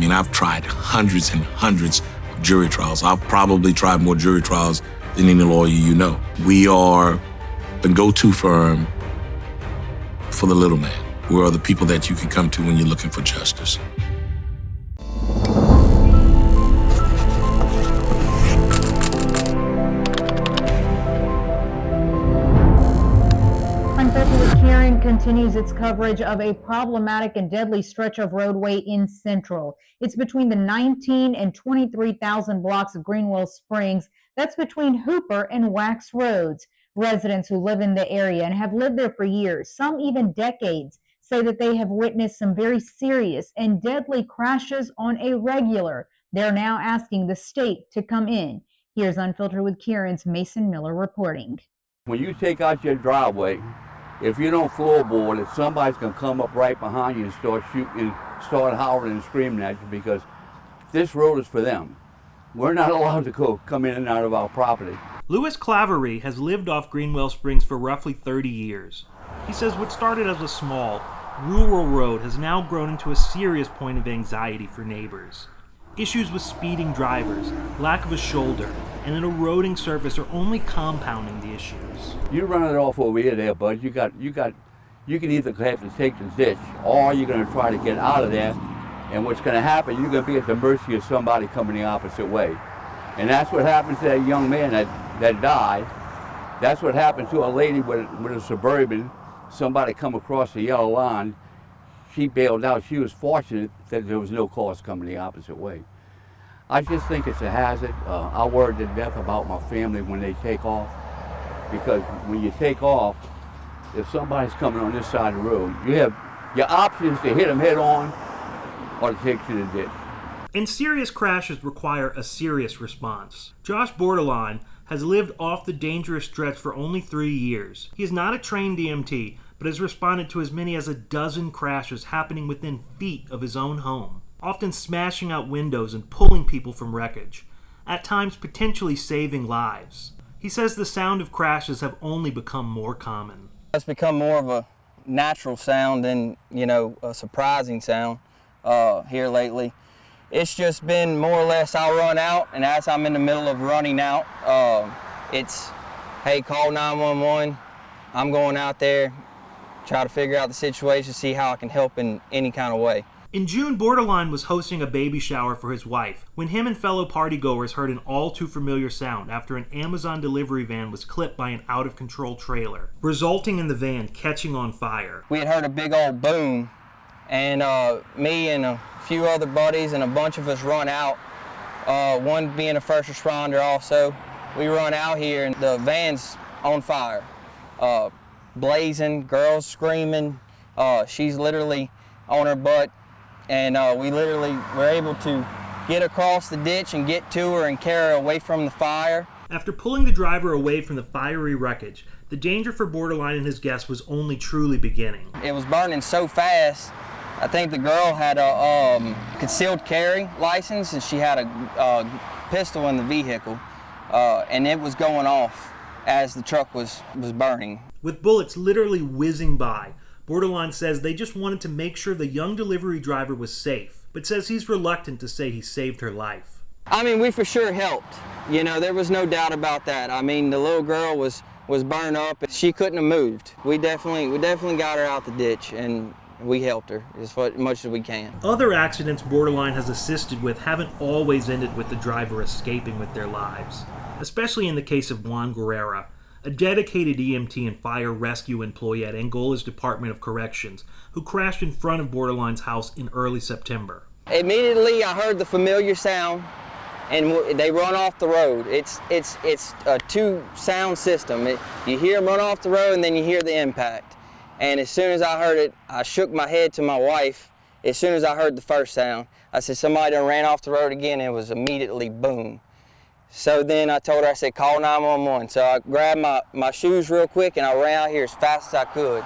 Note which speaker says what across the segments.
Speaker 1: mean, I've tried hundreds and hundreds of jury trials. I've probably tried more jury trials than any lawyer you know. We are a go-to firm for the little man. We are the people that you can come to when you're looking for justice.
Speaker 2: Continues its coverage of a problematic and deadly stretch of roadway in Central. It's between the 19 and 23,000 blocks of Greenwell Springs. That's between Hooper and Wax Roads. Residents who live in the area and have lived there for years, some even decades, say that they have witnessed some very serious and deadly crashes on a regular. They're now asking the state to come in. Here's Unfiltered with Kieran's Mason Miller reporting.
Speaker 3: When you take out your driveway, if you don't floorboard it, somebody's going to come up right behind you and start shooting, start hollering and screaming at you, because this road is for them. We're not allowed to come in and out of our property.
Speaker 4: Louis Claverie has lived off Greenwell Springs for roughly 30 years. He says what started as a small, rural road has now grown into a serious point of anxiety for neighbors. Issues with speeding drivers, lack of a shoulder, and an eroding surface are only compounding the issues.
Speaker 3: You run it off over here there, bud. You can either have to take the ditch, or you're going to try to get out of there. And what's going to happen, you're going to be at the mercy of somebody coming the opposite way. And that's what happened to that young man that died. That's what happened to a lady with a Suburban. Somebody come across the yellow line. She bailed out. She was fortunate that there was no cars coming the opposite way. I just think it's a hazard. I worry to death about my family when they take off, because when you take off, if somebody's coming on this side of the road, you have your options to hit them head on or to take to the ditch.
Speaker 4: And serious crashes require a serious response. Josh Bordelon has lived off the dangerous stretch for only 3 years. He is not a trained EMT, but has responded to as many as a dozen crashes happening within feet of his own home, often smashing out windows and pulling people from wreckage, at times potentially saving lives. He says the sound of crashes have only become more common.
Speaker 5: It's become more of a natural sound than, a surprising sound here lately. It's just been more or less I'll run out, and as I'm in the middle of running out, it's, hey, call 911. I'm going out there, try to figure out the situation, see how I can help in any kind of way.
Speaker 4: In June, Borderline was hosting a baby shower for his wife when him and fellow partygoers heard an all-too-familiar sound after an Amazon delivery van was clipped by an out-of-control trailer, resulting in the van catching on fire.
Speaker 5: We had heard a big old boom, and me and a few other buddies and a bunch of us run out, one being a first responder also. We run out here and the van's on fire, blazing, girls screaming. She's literally on her butt, and we literally were able to get across the ditch and get to her and carry her away from the fire.
Speaker 4: After pulling the driver away from the fiery wreckage, the danger for Borderline and his guests was only truly beginning.
Speaker 5: It was burning so fast. I think the girl had a concealed carry license, and she had a pistol in the vehicle, and it was going off as the truck was burning.
Speaker 4: With bullets literally whizzing by, Borderline says they just wanted to make sure the young delivery driver was safe, but says he's reluctant to say he saved her life.
Speaker 5: I mean, we for sure helped. There was no doubt about that. I mean, the little girl was burned up. She couldn't have moved. We definitely got her out the ditch, and we helped her as much as we can.
Speaker 4: Other accidents Borderline has assisted with haven't always ended with the driver escaping with their lives, especially in the case of Juan Guerrera, a dedicated EMT and fire rescue employee at Angola's Department of Corrections, who crashed in front of Borderline's house in early September.
Speaker 5: Immediately I heard the familiar sound, and they run off the road. It's a two-sound system. You hear them run off the road, and then you hear the impact. And as soon as I heard it, I shook my head to my wife. As soon as I heard the first sound, I said, somebody done ran off the road again, and it was immediately boom. So then I told her, I said, call 911. So I grabbed my shoes real quick, and I ran out here as fast as I could.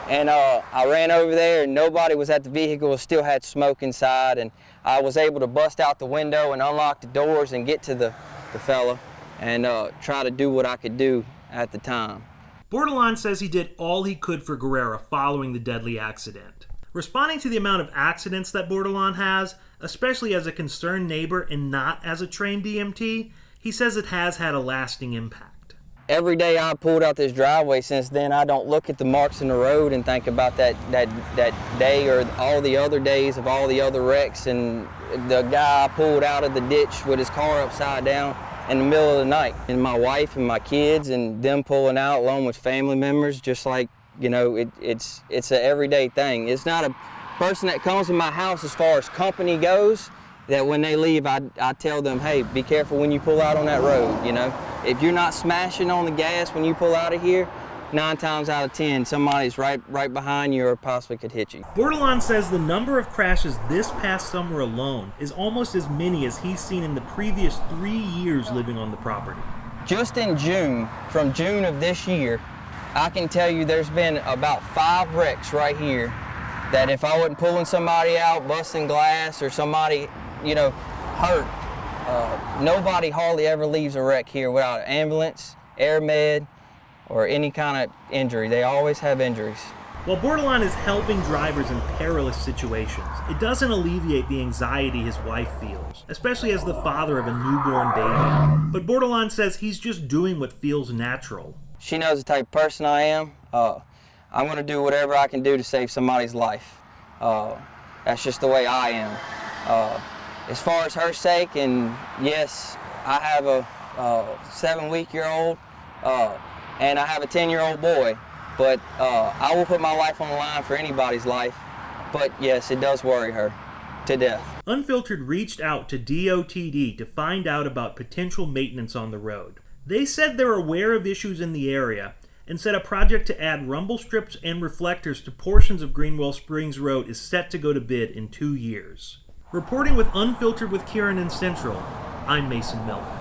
Speaker 5: And I ran over there, and nobody was at the vehicle. It still had smoke inside, and I was able to bust out the window and unlock the doors and get to the fella and try to do what I could do at the time.
Speaker 4: Bordelon says he did all he could for Guerrera following the deadly accident. Responding to the amount of accidents that Bordelon has, Especially as a concerned neighbor and not as a trained EMT, he says it has had a lasting impact.
Speaker 5: Every day I pulled out this driveway since then, I don't look at the marks in the road and think about that day or all the other days of all the other wrecks and the guy pulled out of the ditch with his car upside down in the middle of the night. And my wife and my kids and them pulling out along with family members, just like, you know, it's an everyday thing. It's not a person that comes in my house as far as company goes, that when they leave, I tell them, hey, be careful when you pull out on that road, you know. If you're not smashing on the gas when you pull out of here, 9 times out of 10, somebody's right behind you or possibly could hit you.
Speaker 4: Bordelon says the number of crashes this past summer alone is almost as many as he's seen in the previous 3 years living on the property.
Speaker 5: Just in June, from June of this year, I can tell you there's been about 5 wrecks right here that if I wasn't pulling somebody out, busting glass, or somebody, you know, hurt, nobody hardly ever leaves a wreck here without an ambulance, air med, or any kind of injury. They always have injuries.
Speaker 4: While Bordelon is helping drivers in perilous situations, it doesn't alleviate the anxiety his wife feels, especially as the father of a newborn baby. But Bordelon says he's just doing what feels natural.
Speaker 5: She knows the type of person I am. I'm going to do whatever I can do to save somebody's life. That's just the way I am. As far as her sake, and yes, I have a 7-week-old and I have a 10-year-old boy, but I will put my life on the line for anybody's life. But yes, it does worry her to death.
Speaker 4: Unfiltered reached out to DOTD to find out about potential maintenance on the road. They said they're aware of issues in the area and said a project to add rumble strips and reflectors to portions of Greenwell Springs Road is set to go to bid in 2 years. Reporting with Unfiltered with Kieran in Central, I'm Mason Miller.